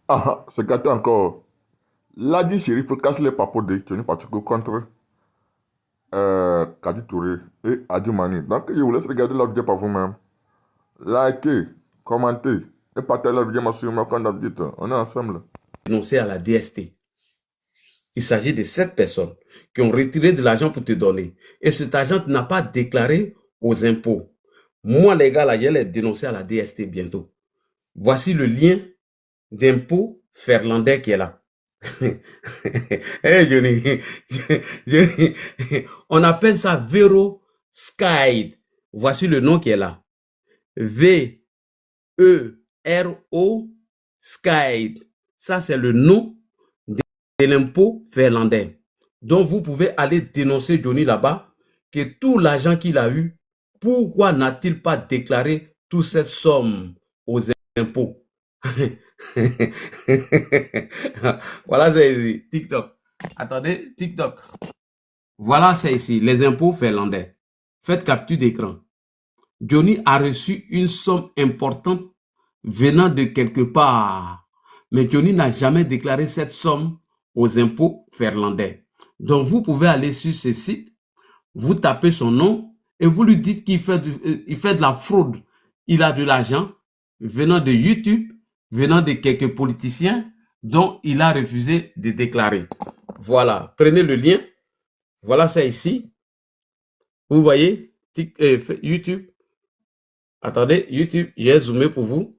Ah, c'est gâté encore. Là, dit shérif, casse les papos de Tony Pacheco contre Kadi Touré et Adi Mani. Donc, je vous laisse regarder la vidéo par vous-même. Likez, commentez et partagez la vidéo sur ma compte d'habitude. On est ensemble. Dénoncer à la DST. Il s'agit de 7 personnes qui ont retiré de l'argent pour te donner. Et cet argent, tu n'as pas déclaré aux impôts. Moi, les gars, là, je vais les dénoncer à la DST bientôt. Voici le lien d'impôt Ferlandais qui est là. Hey Johnny, Johnny, on appelle ça Vero Sky. Voici le nom qui est là. V-E-R-O Sky. Ça, c'est le nom de l'impôt finlandais. Donc, vous pouvez aller dénoncer Johnny là-bas, que tout l'argent qu'il a eu, pourquoi n'a-t-il pas déclaré toute cette somme aux impôts? Voilà, c'est ici, TikTok. Attendez, TikTok. Voilà, c'est ici, les impôts finlandais. Faites capture d'écran. Johnny a reçu une somme importante venant de quelque part. Mais Johnny n'a jamais déclaré cette somme aux impôts finlandais. Donc, vous pouvez aller sur ce site, vous tapez son nom et vous lui dites qu'il fait de la fraude. Il a de l'argent venant de YouTube, venant de quelques politiciens dont il a refusé de déclarer. Voilà, prenez le lien. Voilà ça ici. Vous voyez, YouTube. Attendez, YouTube, j'ai zoomé pour vous.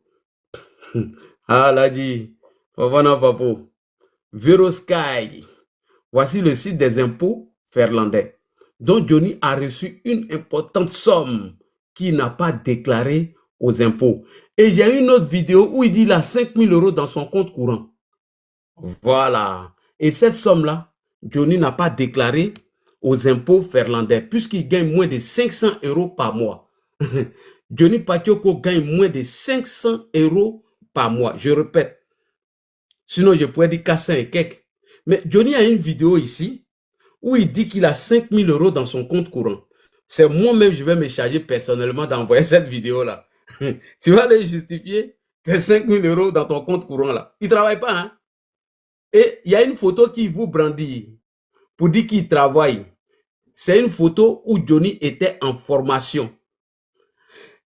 Ah, là dit, Fofana Papo. Verosky. Voici le site des impôts finlandais. Donc Johnny a reçu une importante somme qu'il n'a pas déclarée aux impôts. Et j'ai une autre vidéo où il dit qu'il a 5 000 € dans son compte courant. Voilà. Et cette somme-là, Johnny n'a pas déclaré aux impôts finlandais puisqu'il gagne moins de 500 € par mois. Johnny Pacheco gagne moins de 500 € par mois. Je répète. Sinon, je pourrais dire 400 et quelques. Mais Johnny a une vidéo ici où il dit qu'il a 5 000 € dans son compte courant. C'est moi-même, je vais me charger personnellement d'envoyer cette vidéo-là. Tu vas aller justifier tes 5 000 € dans ton compte courant-là. Il ne travaille pas, hein? Et il y a une photo qui vous brandit pour dire qu'il travaille. C'est une photo où Johnny était en formation.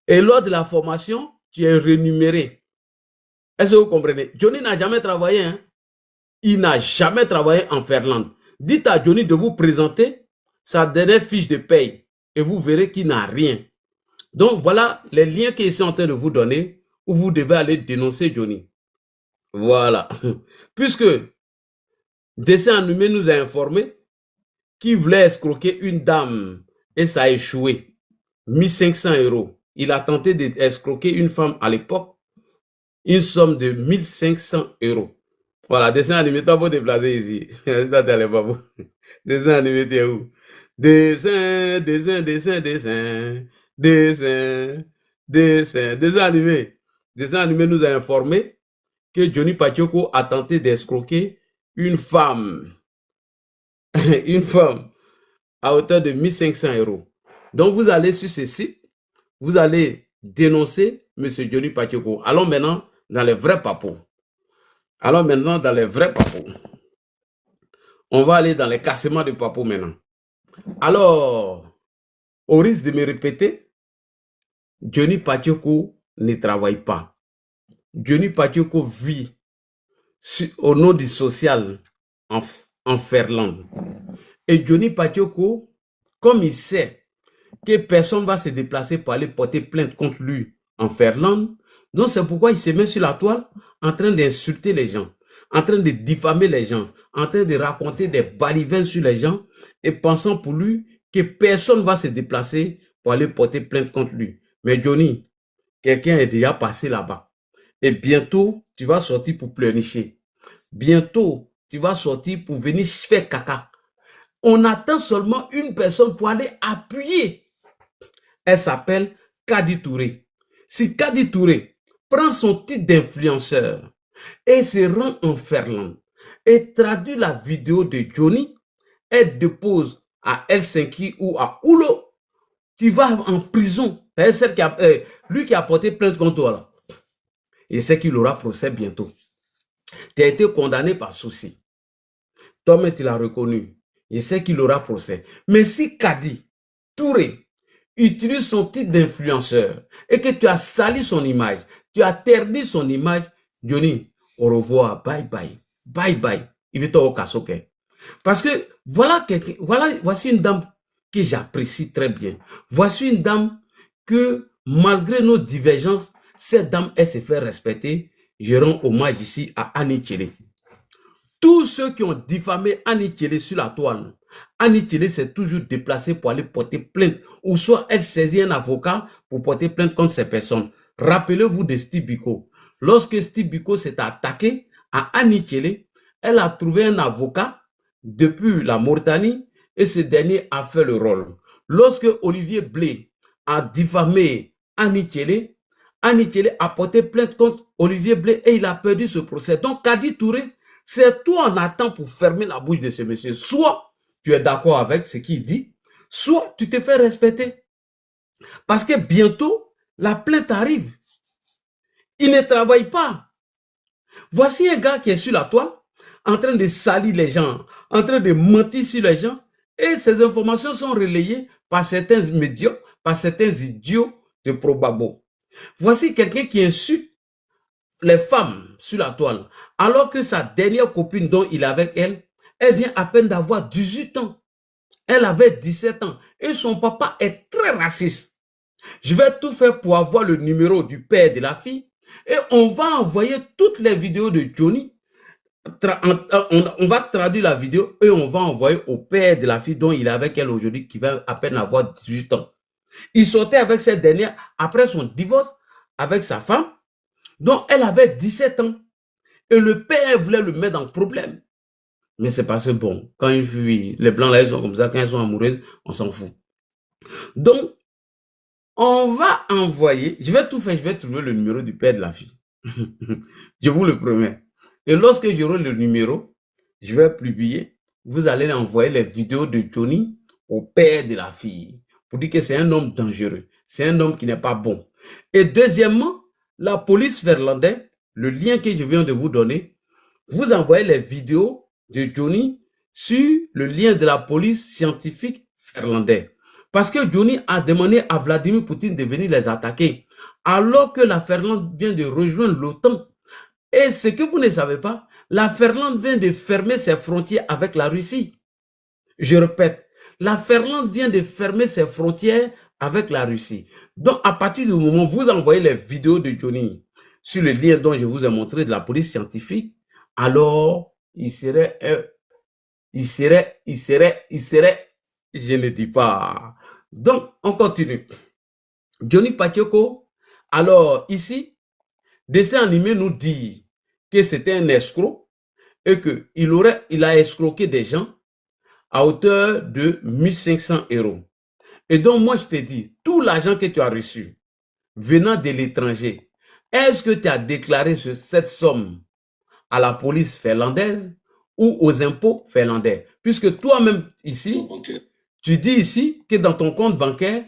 Et lors de la formation, tu es rémunéré. Est-ce que vous comprenez? Johnny n'a jamais travaillé, hein? Il n'a jamais travaillé en Finlande. Dites à Johnny de vous présenter sa dernière fiche de paye et vous verrez qu'il n'a rien. Donc voilà les liens que je suis en train de vous donner où vous devez aller dénoncer Johnny. Voilà. Puisque Dessin Animé nous a informé qu'il voulait escroquer une dame et ça a échoué. 1500 €. Il a tenté d'escroquer une femme à l'époque, une somme de 1500 €. Voilà, dessin animé, toi, pour déplacer ici. Ça, t'allais pas vous. Dessin animé, t'es où? Dessin, dessin, dessin, dessin, dessin, dessin, dessin animé. Dessin animé nous a informé que Johnny Pacheco a tenté d'escroquer une femme. Une femme à hauteur de 1500 €. Donc, vous allez sur ce site, vous allez dénoncer M. Johnny Pacheco. Allons maintenant dans les vrais papos. Allons maintenant dans les vrais papos. On va aller dans les cassements de papos maintenant. Alors, au risque de me répéter, Johnny Pacheco ne travaille pas. Johnny Pacheco vit au nom du social en Finlande. Et Johnny Pacheco, comme il sait que personne ne va se déplacer pour aller porter plainte contre lui en Finlande, donc c'est pourquoi il se met sur la toile en train d'insulter les gens, en train de diffamer les gens, en train de raconter des balivernes sur les gens et pensant pour lui que personne ne va se déplacer pour aller porter plainte contre lui. Mais Johnny, quelqu'un est déjà passé là-bas. Et bientôt, tu vas sortir pour pleurnicher. Bientôt, tu vas sortir pour venir faire caca. On attend seulement une personne pour aller appuyer. Elle s'appelle Kadi Touré. Si Kadi Touré prend son titre d'influenceur et se rend en Finlande et traduit la vidéo de Johnny, elle dépose à Helsinki ou à Ulo, tu vas en prison. C'est celle lui qui a porté plainte contre toi là. Et c'est qu'il aura procès bientôt. Tu as été condamné par souci. Toi-même, tu l'as reconnu. Je sais qu'il aura procès. Mais si Kadi Touré utilise son titre d'influenceur et que tu as sali son image, tu as terni son image, Johnny, au revoir, bye bye, bye bye. Il est au Kasoke. Parce que voici une dame que j'apprécie très bien. Voici une dame que, malgré nos divergences, cette dame, elle se fait respecter. Je rends hommage ici à Annie Tchélé. Tous ceux qui ont diffamé Annie Tchélé sur la toile, Annie Tchélé s'est toujours déplacée pour aller porter plainte, ou soit elle saisit un avocat pour porter plainte contre ces personnes. Rappelez-vous de Steve Biko. Lorsque Steve Biko s'est attaqué à Annie Tchélé, elle a trouvé un avocat depuis la Mauritanie et ce dernier a fait le rôle. Lorsque Olivier Blé a diffamé Annie Tchélé a porté plainte contre Olivier Blé et il a perdu ce procès. Donc Kadi Touré, c'est toi en attend pour fermer la bouche de ce monsieur. Soit tu es d'accord avec ce qu'il dit, soit tu te fais respecter. Parce que bientôt, la plainte arrive. Il ne travaille pas. Voici un gars qui est sur la toile, en train de salir les gens, en train de mentir sur les gens, et ces informations sont relayées par certains médias, par certains idiots de Probabo. Voici quelqu'un qui insulte les femmes sur la toile, alors que sa dernière copine dont il est avec elle, elle vient à peine d'avoir 18 ans. Elle avait 17 ans et son papa est très raciste. Je vais tout faire pour avoir le numéro du père de la fille et on va envoyer toutes les vidéos de Johnny. On va traduire la vidéo et on va envoyer au père de la fille dont il est avec elle aujourd'hui qui va à peine avoir 18 ans. Il sortait avec cette dernière après son divorce avec sa femme. Donc, elle avait 17 ans. Et le père voulait le mettre en problème. Mais c'est parce que, bon, quand ils fuient, les blancs là, ils sont comme ça, quand ils sont amoureux, on s'en fout. Donc, on va envoyer, je vais tout faire, je vais trouver le numéro du père de la fille. Je vous le promets. Et lorsque j'aurai le numéro, je vais publier, vous allez envoyer les vidéos de Johnny au père de la fille pour dire que c'est un homme dangereux, c'est un homme qui n'est pas bon. Et deuxièmement, la police ferlandais, le lien que je viens de vous donner, vous envoyez les vidéos de Johnny sur le lien de la police scientifique ferlandais. Parce que Johnny a demandé à Vladimir Poutine de venir les attaquer, alors que la Finlande vient de rejoindre l'OTAN. Et ce que vous ne savez pas, la Finlande vient de fermer ses frontières avec la Russie. Je répète, la Finlande vient de fermer ses frontières avec la Russie. Donc, à partir du moment où vous envoyez les vidéos de Johnny sur le lien dont je vous ai montré de la police scientifique, alors il serait, je ne dis pas. Donc, on continue. Johnny Pacheco, alors ici, dessin animé nous dit que c'était un escroc et qu'il a escroqué des gens à hauteur de 1500 €. Et donc, moi, je te dis, tout l'argent que tu as reçu venant de l'étranger, est-ce que tu as déclaré cette somme à la police finlandaise ou aux impôts finlandais? Puisque toi-même, ici, tu dis ici que dans ton compte bancaire,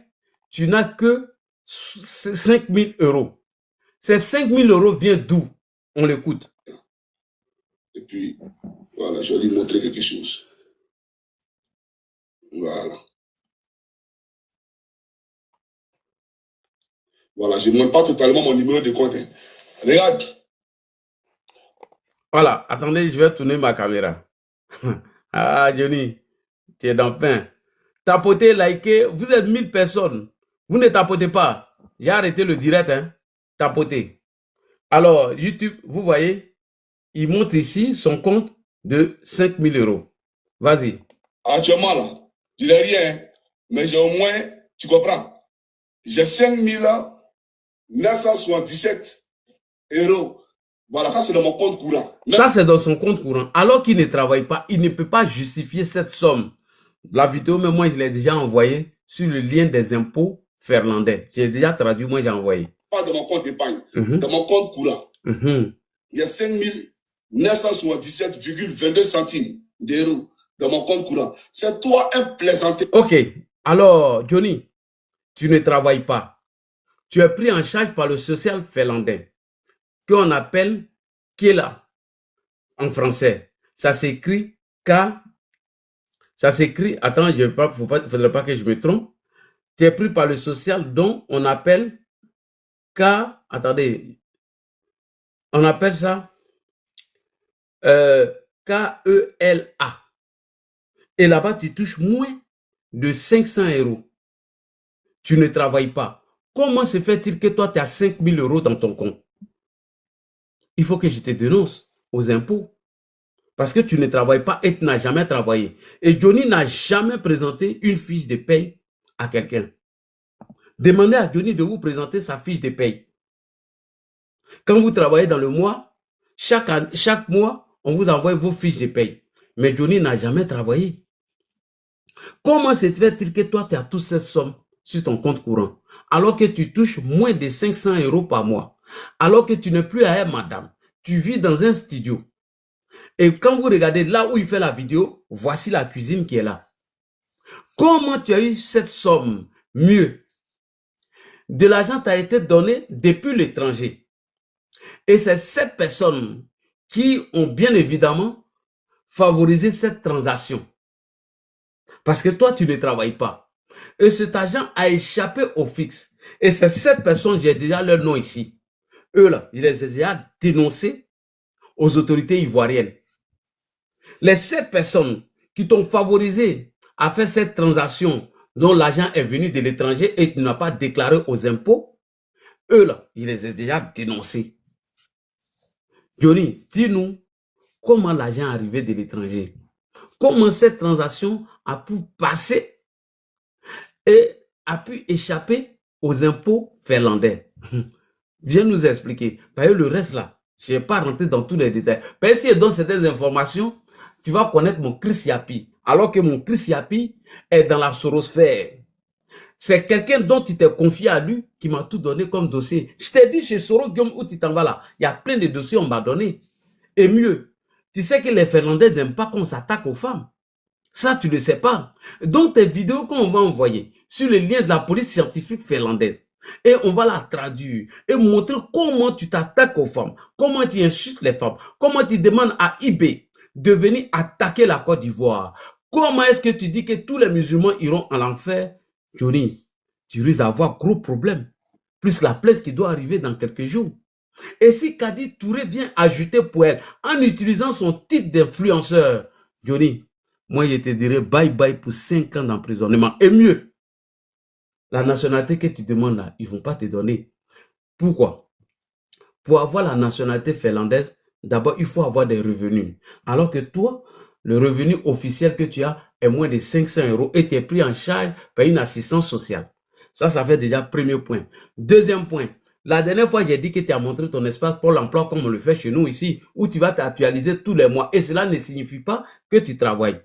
tu n'as que 5 000 €. Ces 5 000 € viennent d'où? On l'écoute. Et puis, voilà, je vais lui montrer quelque chose. Voilà. Voilà, je ne montre pas totalement mon numéro de compte. Hein. Regarde. Voilà, attendez, je vais tourner ma caméra. Ah, Johnny, tu es dans le pain. Tapotez, likez, vous êtes 1000 personnes. Vous ne tapotez pas. J'ai arrêté le direct, hein. Tapotez. Alors, YouTube, vous voyez, il montre ici son compte de 5 000 €. Vas-y. Actuellement, là, je n'ai rien, mais j'ai au moins, tu comprends, j'ai 5 977 €. Voilà, ça c'est dans mon compte courant. Ça c'est dans son compte courant. Alors qu'il ne travaille pas, il ne peut pas justifier cette somme. La vidéo, mais moi je l'ai déjà envoyée sur le lien des impôts finlandais. J'ai déjà traduit, moi j'ai envoyé. Pas dans mon compte d'épargne, dans mon compte courant. Il y a 5 977,22 centimes d'euros dans mon compte courant. C'est toi un plaisantin. Ok, alors Johnny, tu ne travailles pas. Tu es pris en charge par le social finlandais, qu'on appelle Kela. en français. Ça s'écrit K. Ça s'écrit, attends, il ne faudrait pas que je me trompe. Tu es pris par le social dont on appelle K. Attendez, on appelle ça K-E-L-A. Et là-bas, tu touches moins de 500 euros. Tu ne travailles pas. Comment se fait-il que toi, tu as 5 000 euros dans ton compte? Il faut que je te dénonce aux impôts. Parce que tu ne travailles pas et tu n'as jamais travaillé. Et Johnny n'a jamais présenté une fiche de paye à quelqu'un. Demandez à Johnny de vous présenter sa fiche de paye. Quand vous travaillez dans le mois, chaque mois, on vous envoie vos fiches de paye. Mais Johnny n'a jamais travaillé. Comment se fait-il que toi, tu as toutes ces sommes sur ton compte courant, alors que tu touches moins de 500 euros par mois, alors que tu n'es plus à elle, madame, tu vis dans un studio. Et quand vous regardez là où il fait la vidéo, voici la cuisine qui est là. Comment tu as eu cette somme? Mieux, de l'argent t'a été donné depuis l'étranger. Et c'est cette personne qui ont bien évidemment favorisé cette transaction. Parce que toi, tu ne travailles pas. Et cet argent a échappé au fixe. Et c'est cette personne, j'ai déjà leur nom ici. Eux là, je les ai déjà dénoncés aux autorités ivoiriennes. Les 7 personnes qui t'ont favorisé à faire cette transaction dont l'argent est venu de l'étranger et que tu n'as pas déclaré aux impôts, eux là, je les ai déjà dénoncés. Johnny, dis-nous comment l'argent est arrivé de l'étranger. Comment cette transaction a pu passer et a pu échapper aux impôts finlandais. Viens nous expliquer. Parce que le reste là, je ne vais pas rentrer dans tous les détails. Parce que si je donne certaines informations, tu vas connaître mon Chris Yapi. Alors que mon Chris Yapi est dans la sorosphère. C'est quelqu'un dont tu t'es confié à lui qui m'a tout donné comme dossier. Je t'ai dit chez Soro Guillaume où tu t'en vas là. Il y a plein de dossiers qu'on m'a donné. Et mieux, tu sais que les Finlandais n'aiment pas qu'on s'attaque aux femmes. Ça, tu ne le sais pas. Donc, tes vidéos qu'on va envoyer sur le lien de la police scientifique finlandaise, et on va la traduire et montrer comment tu t'attaques aux femmes, comment tu insultes les femmes, comment tu demandes à eBay de venir attaquer la Côte d'Ivoire. Comment est-ce que tu dis que tous les musulmans iront en enfer? Johnny, tu risques d'avoir gros problème. Plus la plainte qui doit arriver dans quelques jours. Et si Kadi Touré vient ajouter pour elle en utilisant son titre d'influenceur, Johnny, moi je te dirais bye bye pour 5 ans d'emprisonnement. Et mieux, la nationalité que tu demandes là, ils ne vont pas te donner. Pourquoi? Pour avoir la nationalité finlandaise, d'abord il faut avoir des revenus. Alors que toi, le revenu officiel que tu as est moins de 500 euros et tu es pris en charge par une assistance sociale. Ça fait déjà premier point. Deuxième point, la dernière fois, j'ai dit que tu as montré ton espace pour l'emploi comme on le fait chez nous ici, où tu vas t'actualiser tous les mois. Et cela ne signifie pas que tu travailles.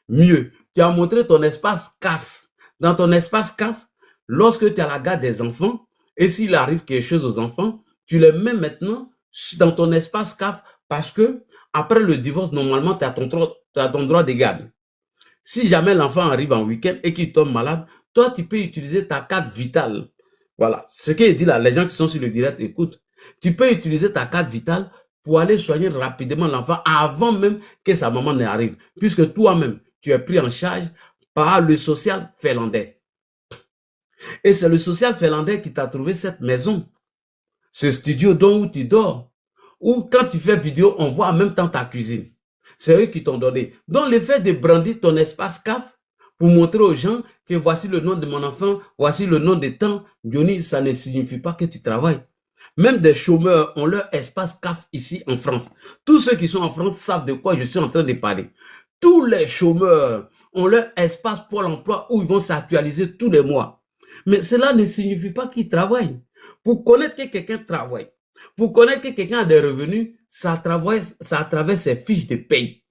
Mieux, tu as montré ton espace CAF. Dans ton espace CAF, lorsque tu as la garde des enfants, et s'il arrive quelque chose aux enfants, tu les mets maintenant dans ton espace CAF parce que après le divorce, normalement, tu as ton droit de garde. Si jamais l'enfant arrive en week-end et qu'il tombe malade, toi, tu peux utiliser ta carte vitale. Voilà. Ce qu'il dit là, les gens qui sont sur le direct, écoute. Tu peux utiliser ta carte vitale pour aller soigner rapidement l'enfant avant même que sa maman n'arrive. Puisque toi-même, tu es pris en charge par le social finlandais. Et c'est le social finlandais qui t'a trouvé cette maison. Ce studio où tu dors. Ou quand tu fais vidéo, on voit en même temps ta cuisine. C'est eux qui t'ont donné. Donc le fait de brandir ton espace CAF pour montrer aux gens que voici le nom de mon enfant, voici le nom de temps, Johnny, ça ne signifie pas que tu travailles. Même des chômeurs ont leur espace CAF ici en France. Tous ceux qui sont en France savent de quoi je suis en train de parler. Tous les chômeurs ont leur espace pour l'emploi où ils vont s'actualiser tous les mois. Mais cela ne signifie pas qu'ils travaillent. Pour connaître que quelqu'un travaille, pour connaître que quelqu'un a des revenus, ça à travers ses fiches de paye.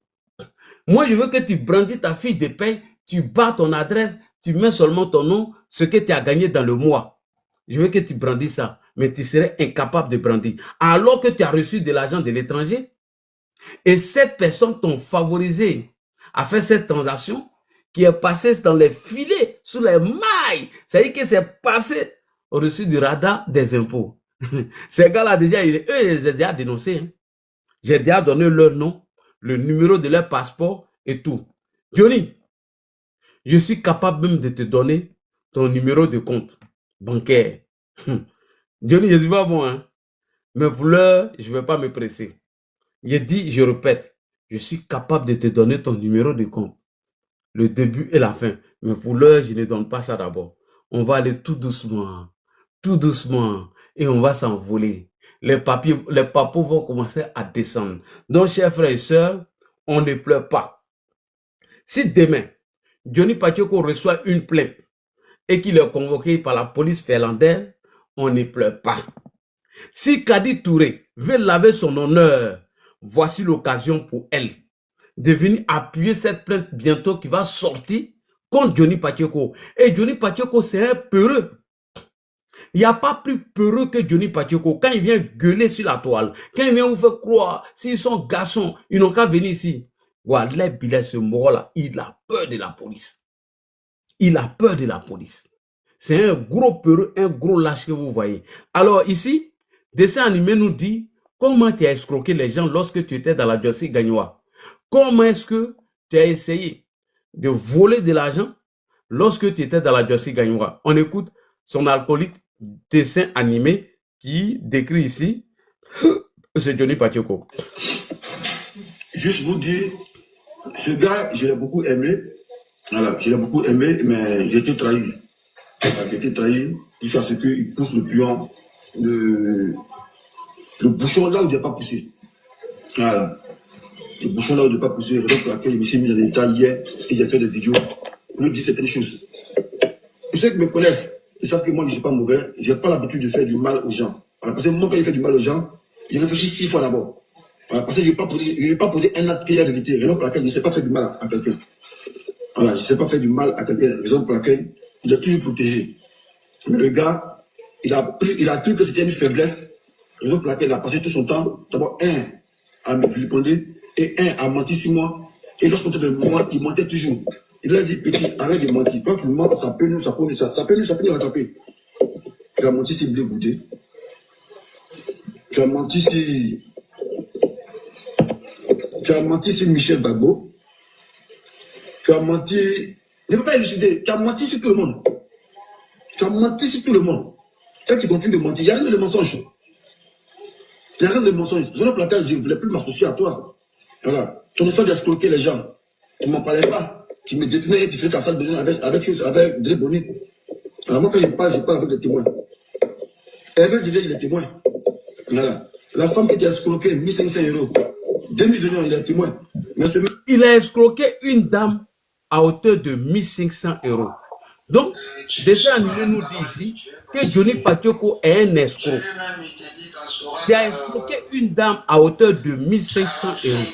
Moi, je veux que tu brandis ta fiche de paye, tu bats ton adresse, tu mets seulement ton nom, ce que tu as gagné dans le mois. Je veux que tu brandis ça, mais tu serais incapable de brandir. Alors que tu as reçu de l'argent de l'étranger, et cette personne t'ont favorisé à faire cette transaction qui est passée dans les filets, sous les mailles. C'est-à-dire que c'est passé au-dessus du radar des impôts. Ces gars-là, déjà, eux, ils ont déjà dénoncé. Hein. J'ai déjà donné leur nom le numéro de leur passeport et tout. Johnny, je suis capable même de te donner ton numéro de compte bancaire. Johnny, je ne suis pas bon, hein? Mais pour l'heure, je ne vais pas me presser. Je dis, je répète, je suis capable de te donner ton numéro de compte. Le début et la fin. Mais pour l'heure, je ne donne pas ça d'abord. On va aller tout doucement, et on va s'envoler. Les papos vont commencer à descendre. Donc, chers frères et sœurs, on ne pleure pas. Si demain, Johnny Pacheco reçoit une plainte et qu'il est convoqué par la police finlandaise, on ne pleure pas. Si Kadi Touré veut laver son honneur, voici l'occasion pour elle de venir appuyer cette plainte bientôt qui va sortir contre Johnny Pacheco. Et Johnny Pacheco, c'est un peureux. Il n'y a pas plus peureux que Johnny Pacheco. Quand il vient gueuler sur la toile, quand il vient vous faire croire, s'ils sont garçons, ils n'ont qu'à venir ici. Voilà, ce mort-là, il a peur de la police. Il a peur de la police. C'est un gros peureux, un gros lâche que vous voyez. Alors ici, dessin animé nous dit comment tu as escroqué les gens lorsque tu étais dans la diocèse Gagnoa. Comment est-ce que tu as essayé de voler de l'argent lorsque tu étais dans la diocèse Gagnoa? On écoute son alcoolique dessin animé qui décrit ici, c'est Johnny Pacheco. Juste vous dire, ce gars, je l'ai beaucoup aimé. Voilà, je l'ai beaucoup aimé, mais j'ai été trahi. Voilà, j'ai été trahi jusqu'à ce qu'il pousse le pion, le bouchon là où il n'a pas poussé. Voilà. Le bouchon là où il n'a pas poussé, raison pour laquelle il me s'est mis en état hier et j'ai fait des vidéos pour lui dire certaines choses. Tous ceux qui me connaissent, ils savent que moi je ne suis pas mauvais, je n'ai pas l'habitude de faire du mal aux gens. Voilà, parce que moi quand je fais du mal aux gens, je réfléchis 6 fois d'abord. Voilà, parce que je n'ai pas posé un acte qui est la vérité, raison pour laquelle je ne sais pas faire du mal à quelqu'un. Voilà, je ne sais pas faire du mal à quelqu'un, raison pour laquelle il a toujours protégé. Mais le gars, il a cru que c'était une faiblesse, raison pour laquelle il a passé tout son temps, d'abord à me vilipender, et à mentir sur moi. Et lorsqu'on te donne moi, il mentait toujours. Il a dit, petit, arrête de mentir. Quand tu mens, ça peut nous rattraper. Tu as menti sur Blé Goudé. Tu as menti sur Michel Bagbo. Tu as menti. Je ne peux pas élucider. Tu as menti sur tout le monde. Tu as menti sur tout le monde. Et tu continues de mentir. Il n'y a rien de mensonge. Il n'y a rien de mensonge. Je ne voulais plus m'associer à toi. Voilà. Ton histoire d'escroquer les gens. Tu ne m'en parlais pas. Tu me détenais et tu faisais ta salle de besoin avec Dre Boni. Alors moi, quand je parle avec des témoins. Elle disait il est témoin. Voilà. La femme qui t'a escroqué 1500 €. 2 millions, il est témoin. Mais il a escroqué une dame à hauteur de 1500 €. Donc, dessin animé nous dit ici que Johnny Pacheco est un escroc. Tu as escroqué une dame à hauteur de 1500 €.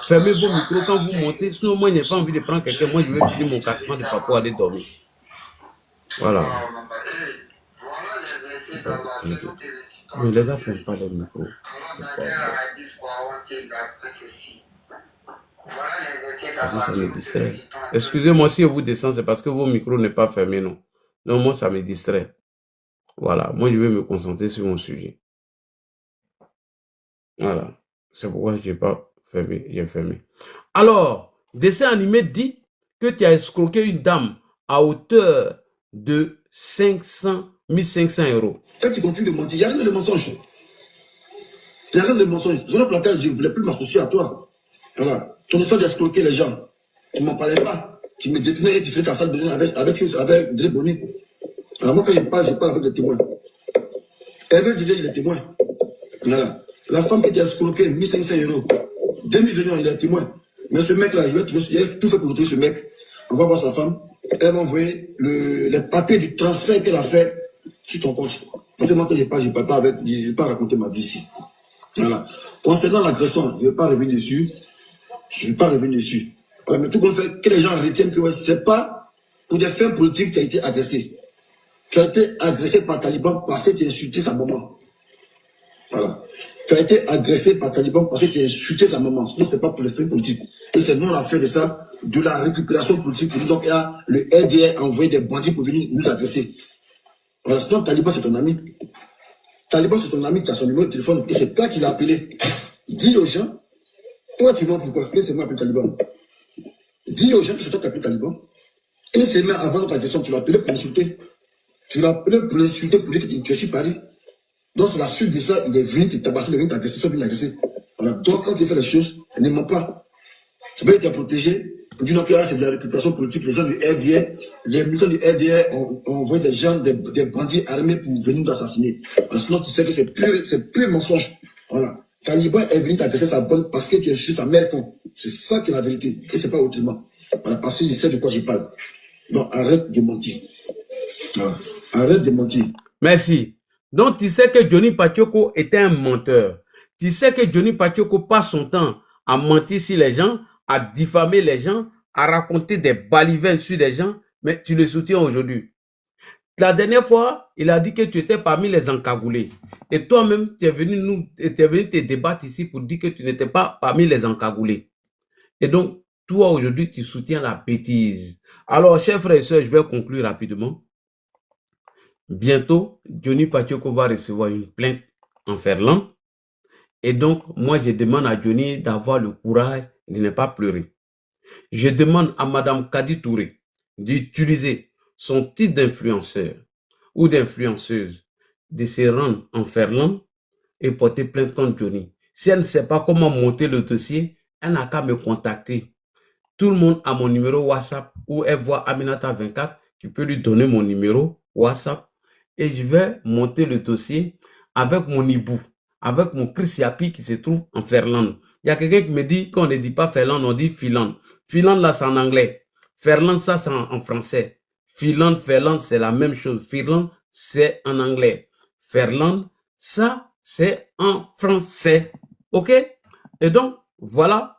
Fermez vos micros quand vous montez, sinon moi je n'ai pas envie de prendre quelqu'un. Moi je vais finir mon cassement de papa aller dormir. Voilà. Mais les gars ne ferment pas les micros. C'est pas vrai. Parce que ça me distrait. Excusez-moi si je vous descends, c'est parce que vos micros n'est pas fermés, non. Non, moi ça me distrait. Voilà, moi je vais me concentrer sur mon sujet. Voilà, c'est pourquoi je n'ai pas fermé, j'ai fermé. Alors, dessin animé dit que tu as escroqué une dame à hauteur de 1500 €. Et tu continues de mentir, il n'y a rien de mensonge. Il n'y a rien de mensonge. Raison pour laquelle je ne voulais plus m'associer à toi. Voilà. Ton histoire d'escroquer les gens. Tu ne m'en parlais pas. Tu me détenais et tu faisais ta salle de besoin avec Dre Boni. Alors moi quand je parle avec des témoins. Elle disait il est témoin. Voilà. La femme qui t'a escroqué 1500 €. 2 millions, il est témoin. Mais ce mec-là, il a tout fait pour retrouver ce mec. On va voir sa femme. Elle va envoyer les papiers du transfert qu'elle a fait sur ton compte. Parce que moi, quand je ne vais pas raconter ma vie ici. Voilà. Concernant l'agression, je ne vais pas revenir dessus. Voilà, mais tout qu'on fait, que les gens retiennent que ce n'est pas pour des fins politiques que tu as été agressé. Tu as été agressé par Taliban parce que tu as insulté sa maman. Voilà. Tu as été agressé par Taliban parce que tu as insulté sa maman. Sinon, ce n'est pas pour les fins politiques. Et c'est non la fin de ça, de la récupération politique. Donc, il y a le RDR a envoyé des bandits pour venir nous agresser. Voilà. Sinon, Taliban, c'est ton ami. Taliban, c'est ton ami, tu as son numéro de téléphone. Et c'est toi qui l'as appelé. Dis aux gens Toi, tu mens pourquoi? Qu'est-ce que c'est moi appelé Taliban? Dis aux gens que c'est toi qui appelles Taliban. Et c'est même avant notre agression, tu l'as appelé pour l'insulter. Tu l'as appelé pour l'insulter, pour dire que tu es sur Paris. Donc, c'est la suite de ça, il est venu te tabasser, il est venu t'agresser, soit venu l'agresser. Voilà. Donc, quand tu fais les choses, ne mens pas. C'est pas qu'il t'a protégé. On dit non, que c'est de la récupération politique. Les gens du RDR, les militants du RDR ont envoyé des gens, des bandits armés pour venir nous assassiner. Alors, sinon, tu sais que c'est plus mensonge. Voilà. Taliban est venu t'agresser sa bonne parce que tu es juste sa mère con. C'est ça qui est la vérité. Et c'est pas autrement. Voilà, parce que je sais de quoi je parle. Donc, arrête de mentir. Voilà. Arrête de mentir. Merci. Donc, tu sais que Johnny Pacheco était un menteur. Tu sais que Johnny Pacheco passe son temps à mentir sur les gens, à diffamer les gens, à raconter des balivernes sur les gens, mais tu le soutiens aujourd'hui. La dernière fois, il a dit que tu étais parmi les encagoulés. Et toi-même, tu es venu te débattre ici pour dire que tu n'étais pas parmi les encagoulés. Et donc, toi, aujourd'hui, tu soutiens la bêtise. Alors, chers frères et sœurs, je vais conclure rapidement. Bientôt, Johnny Pacheco va recevoir une plainte en Ferland. Et donc, moi, je demande à Johnny d'avoir le courage de ne pas pleurer. Je demande à Madame Kadi Touré d'utiliser son titre d'influenceur ou d'influenceuse, de se rendre en Ferland et porter plainte contre Johnny. Si elle ne sait pas comment monter le dossier, elle n'a qu'à me contacter. Tout le monde a mon numéro WhatsApp ou elle voit Aminata24 qui peut lui donner mon numéro WhatsApp et je vais monter le dossier avec mon hibou, avec mon Chris Yapi qui se trouve en Ferland. Il y a quelqu'un qui me dit qu'on ne dit pas Ferland, on dit Finlande. Finlande là c'est en anglais. Ferland ça c'est en français. Finlande, Ferland c'est la même chose. Finlande c'est en anglais. Ferland ça c'est en français. Ok? Et donc voilà,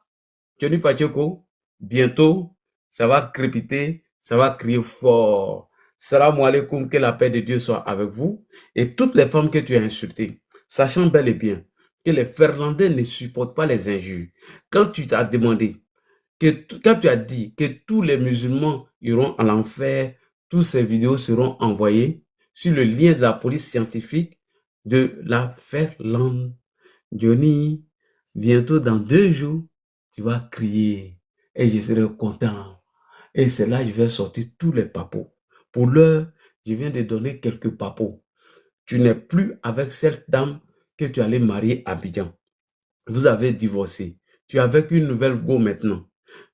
Johnny Pacheco, bientôt ça va crépiter, ça va crier fort. Salam alaikum, que la paix de Dieu soit avec vous et toutes les femmes que tu as insultées, sachant bel et bien que les Ferlandais ne supportent pas les injures. Quand tu t'as demandé, quand tu as dit que tous les musulmans iront à l'enfer, toutes ces vidéos seront envoyées sur le lien de la police scientifique de la Ferlande. Johnny, bientôt dans 2 jours, tu vas crier et je serai content. Et c'est là que je vais sortir tous les papos. Pour l'heure, je viens de donner quelques papos. Tu n'es plus avec cette dame que tu allais marier à Abidjan. Vous avez divorcé. Tu es avec une nouvelle go maintenant.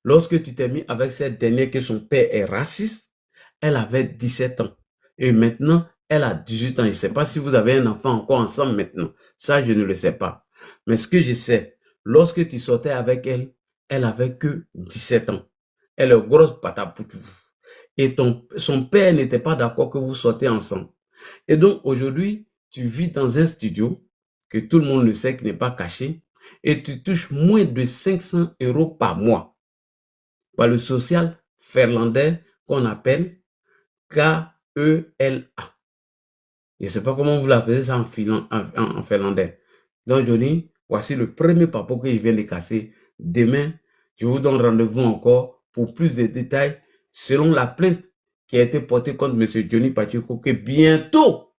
Lorsque tu t'es mis avec cette dernière que son père est raciste, elle avait 17 ans. Et maintenant, elle a 18 ans. Je ne sais pas si vous avez un enfant encore ensemble maintenant. Ça, je ne le sais pas. Mais ce que je sais, lorsque tu sortais avec elle, elle avait que 17 ans. Elle est grosse patapoutou. Et son père n'était pas d'accord que vous sortez ensemble. Et donc, aujourd'hui, tu vis dans un studio que tout le monde le sait, qui n'est pas caché, et tu touches moins de 500 € par mois par le social ferlandais qu'on appelle KELA. Je ne sais pas comment vous l'appelez ça en finlandais. Donc, Johnny, voici le premier papo que je viens de casser. Demain, je vous donne rendez-vous encore pour plus de détails selon la plainte qui a été portée contre M. Johnny Pacheco, que bientôt,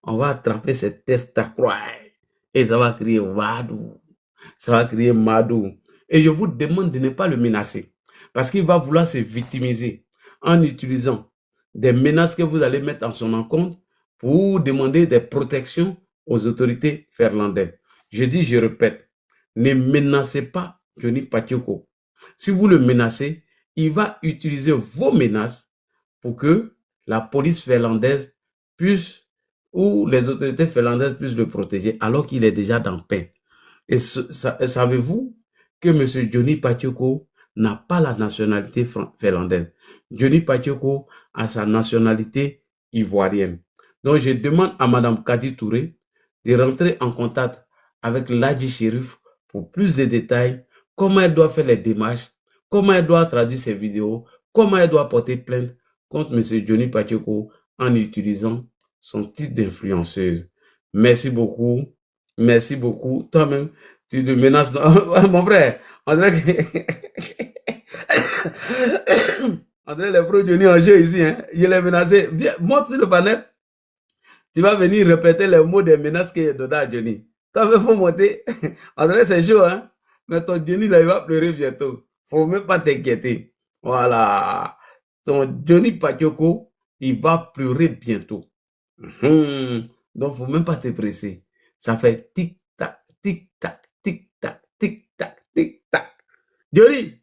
on va attraper cette test à croix et ça va crier Wadou, ça va crier Madou. Et je vous demande de ne pas le menacer parce qu'il va vouloir se victimiser en utilisant des menaces que vous allez mettre en son encontre pour demander des protections aux autorités ferlandaises. Je dis, je répète, ne menacez pas Johnny Pacheco. Si vous le menacez, il va utiliser vos menaces pour que la police finlandaise puisse, ou les autorités finlandaises puissent le protéger alors qu'il est déjà dans paix. Et savez-vous que M. Johnny Pacheco n'a pas la nationalité finlandaise? Johnny Pacheco a sa nationalité ivoirienne. Donc, je demande à Mme Kadi Touré de rentrer en contact avec l'Adji Chérif pour plus de détails, comment elle doit faire les démarches, comment elle doit traduire ses vidéos, comment elle doit porter plainte contre M. Johnny Pacheco en utilisant son titre d'influenceuse. Merci beaucoup. Merci beaucoup. Toi-même, tu te menaces. Mon frère, on dirait les pros Johnny en jeu ici. Hein. Je l'ai menacé. Viens, monte sur le panel. Tu vas venir répéter les mots des menaces qu'il y a dedans à Johnny. Toi, faut monter. André, c'est chaud, hein? Mais ton Johnny, là, il va pleurer bientôt. Faut même pas t'inquiéter. Voilà. Ton Johnny Pachoko, il va pleurer bientôt. Donc, faut même pas te presser. Ça fait tic-tac, tic-tac, tic-tac, tic-tac, tic-tac. Johnny,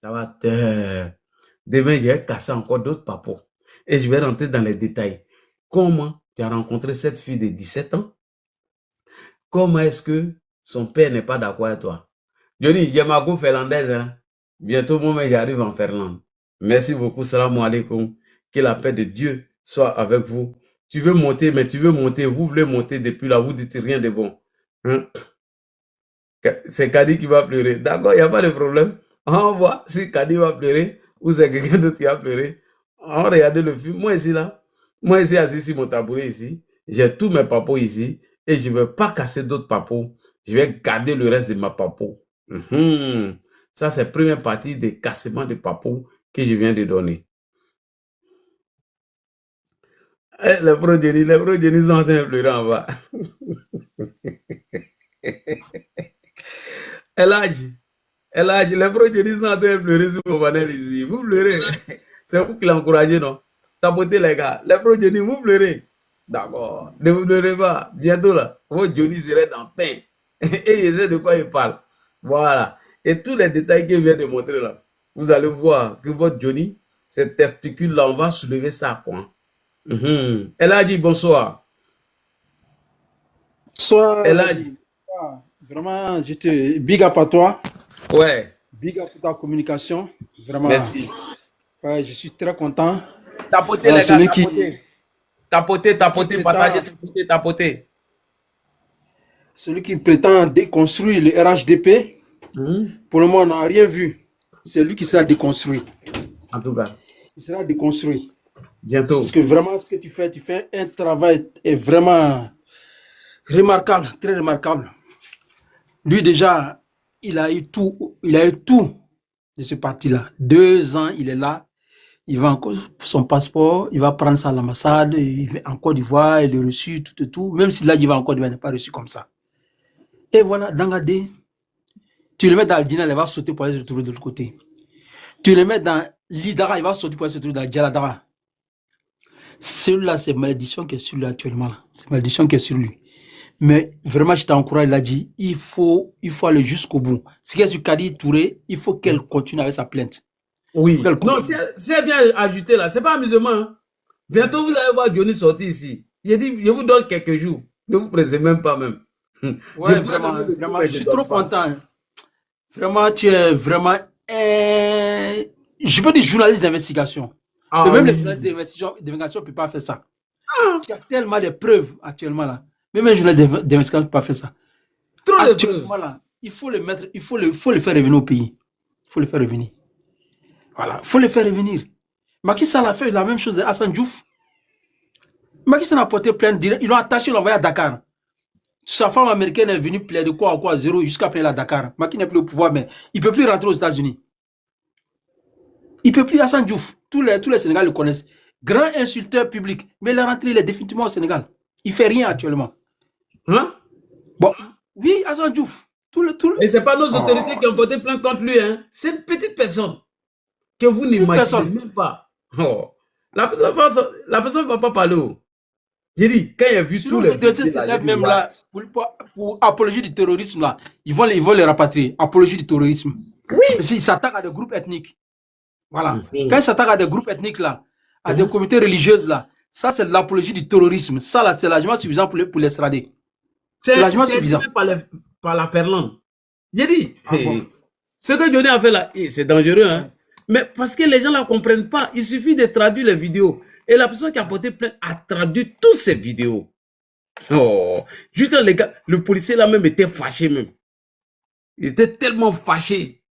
ça va te... Demain, je vais casser encore d'autres papos. Et je vais rentrer dans les détails. Comment tu as rencontré cette fille de 17 ans? Comment est-ce que son père n'est pas d'accord avec toi? Johnny, j'ai ma go finlandaise. Hein? Bientôt, moi, j'arrive en Finlande. Merci beaucoup. Salam alaikum. Que la paix de Dieu soit avec vous. Tu veux monter, mais tu veux monter. Vous voulez monter depuis là. Vous dites rien de bon. Hein? C'est Kadi qui va pleurer. D'accord, il n'y a pas de problème. On voit si Kadi va pleurer ou c'est quelqu'un d'autre qui va pleurer. On regarde le film. Moi ici, là. Moi ici, assis sur mon tabouret ici. J'ai tous mes papos ici. Et je ne vais pas casser d'autres papos. Je vais garder le reste de ma papo. Ça, c'est la première partie des cassements de papos que je viens de donner. Les progénies sont en train de pleurer en bas. Elle a dit, les progénies sont en train de pleurer sur mon panel ici. Vous pleurez. C'est vous qui l'encouragez, non? Tapotez les gars. Les progénies, vous pleurez. D'accord. Ne vous pleurez pas. Bientôt là, votre Johnny serait dans pain. Et je sais de quoi il parle. Voilà. Et tous les détails qu'il vient de montrer là, vous allez voir que votre Johnny, ces testicules là, on va soulever ça, quoi. Elle a dit bonsoir. Bonsoir. Elle a dit. Vraiment, je te big up à toi. Ouais. Big up pour ta communication. Vraiment. Merci. Ouais, je suis très content. Tapotez les gars, tapotez, tapotez. Celui qui prétend déconstruire le RHDP, pour le moment, on n'a rien vu. C'est lui qui sera déconstruit. En tout cas. Il sera déconstruit. Bientôt. Parce que vraiment, ce que tu fais un travail est vraiment remarquable, très remarquable. Lui, déjà, il a eu tout de ce parti-là. 2 ans, il est là. Il va encore son passeport, il va prendre ça à l'ambassade, il va en Côte d'Ivoire, il est reçu, tout. Même si là, il va en Côte d'Ivoire, il n'est pas reçu comme ça. Et voilà, Dangadé, tu le mets dans le Dina, il va sauter pour aller se retrouver de l'autre côté. Tu le mets dans l'Idara, il va sauter pour aller se retrouver dans le Djaladara. Celui-là, c'est malédiction qui est sur lui actuellement. C'est malédiction qui est sur lui. Mais vraiment, je t'encourage, il a dit, il faut aller jusqu'au bout. Ce qui est sur Kadi Touré, il faut qu'elle continue avec sa plainte. Oui. Non, si elle vient ajouter là, c'est pas amusement. Hein. Bientôt, vous allez voir Johnny sortir ici. J'ai dit, je vous donne quelques jours. Ne vous pressez même pas même. Ouais, vraiment, je suis trop content. Vraiment, tu es vraiment je peux dire journaliste d'investigation. Même les journalistes d'investigation ne peuvent pas faire ça. Tu as tellement de preuves actuellement là. Même un journaliste d'investigation ne peut pas faire ça. Trop de preuves. Là, il faut le mettre, il faut le faire revenir au pays. Il faut le faire revenir. Voilà, il faut le faire revenir. Macky Sall a fait la même chose à Hassan Diouf. Macky Sall a porté plainte, ils l'ont attaché, ils l'ont envoyé à Dakar. Sa femme américaine est venue plaider quoi 0 jusqu'à après la Dakar. Macky n'est plus au pouvoir, mais il ne peut plus rentrer aux États-Unis. Il ne peut plus, Hassan Diouf. Tous les Sénégalais le connaissent. Grand insulteur public. Mais il est rentré, il est définitivement au Sénégal. Il ne fait rien actuellement. Hein? Bon, oui, Hassan Diouf. Et ce n'est pas nos autorités qui ont porté plainte contre lui. Hein? C'est une petite personne que vous n'imaginez même pas. Oh. La personne ne va pas parler. J'ai dit, quand il a vu tous les autorités même là, pour apologie du terrorisme, là, ils vont les rapatrier. Apologie du terrorisme. Oui. Parce qu'ils s'attaquent à des groupes ethniques. Voilà. Quand ils s'attaquent à des groupes ethniques, là, à des communautés religieuses, là, ça, c'est de l'apologie du terrorisme. Ça, là, c'est largement suffisant pour l'extrader. C'est largement suffisant. Par la Finlande. J'ai dit, ce que Johnny a fait là, c'est dangereux, hein. Mais parce que les gens ne la comprennent pas, il suffit de traduire les vidéos. Et la personne qui a porté plainte a traduit toutes ces vidéos. Oh, juste les gars, le policier là même était fâché même. Il était tellement fâché.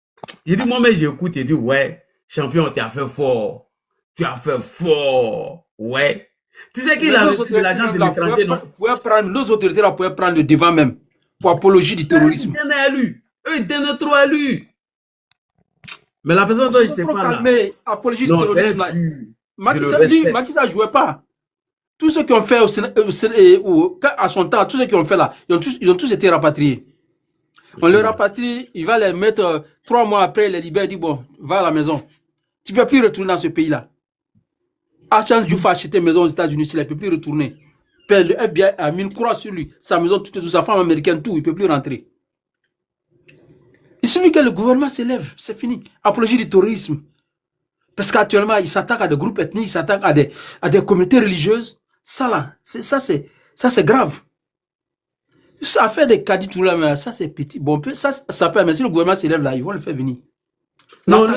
Il dit, moi-même j'écoute, il dit, ouais, champion, tu as fait fort. Tu as fait fort. Ouais. Tu sais qu'il a reçu de l'argent de l'étranger, non? Nos autorités là pouvaient prendre le devant même pour apologie du terrorisme. Eux, ils étaient trop élus. Mais la personne dont j'étais pas là. Apologie du terrorisme là. Macky Sall ne jouait pas. Tous ceux qui ont fait à son temps, tous ceux qui ont fait là, ils ont tous été rapatriés. On les rapatrie, il va les mettre 3 mois après, les libère, il dit bon, va à la maison. Tu ne peux plus retourner dans ce pays-là. Chance Diouf a acheté une maison aux États-Unis, il ne peut plus retourner. Le FBI a mis une croix sur lui, sa maison, toute sa femme américaine, tout, il ne peut plus rentrer. Il suffit que le gouvernement s'élève, c'est fini. Apologie du terrorisme. Parce qu'actuellement, il s'attaque à des groupes ethniques, il s'attaque à des communautés religieuses. Ça là, ça c'est grave. Ça fait des caddies tout là, mais ça c'est petit. Bon, ça peut, mais si le gouvernement s'élève là, ils vont le faire venir. Non,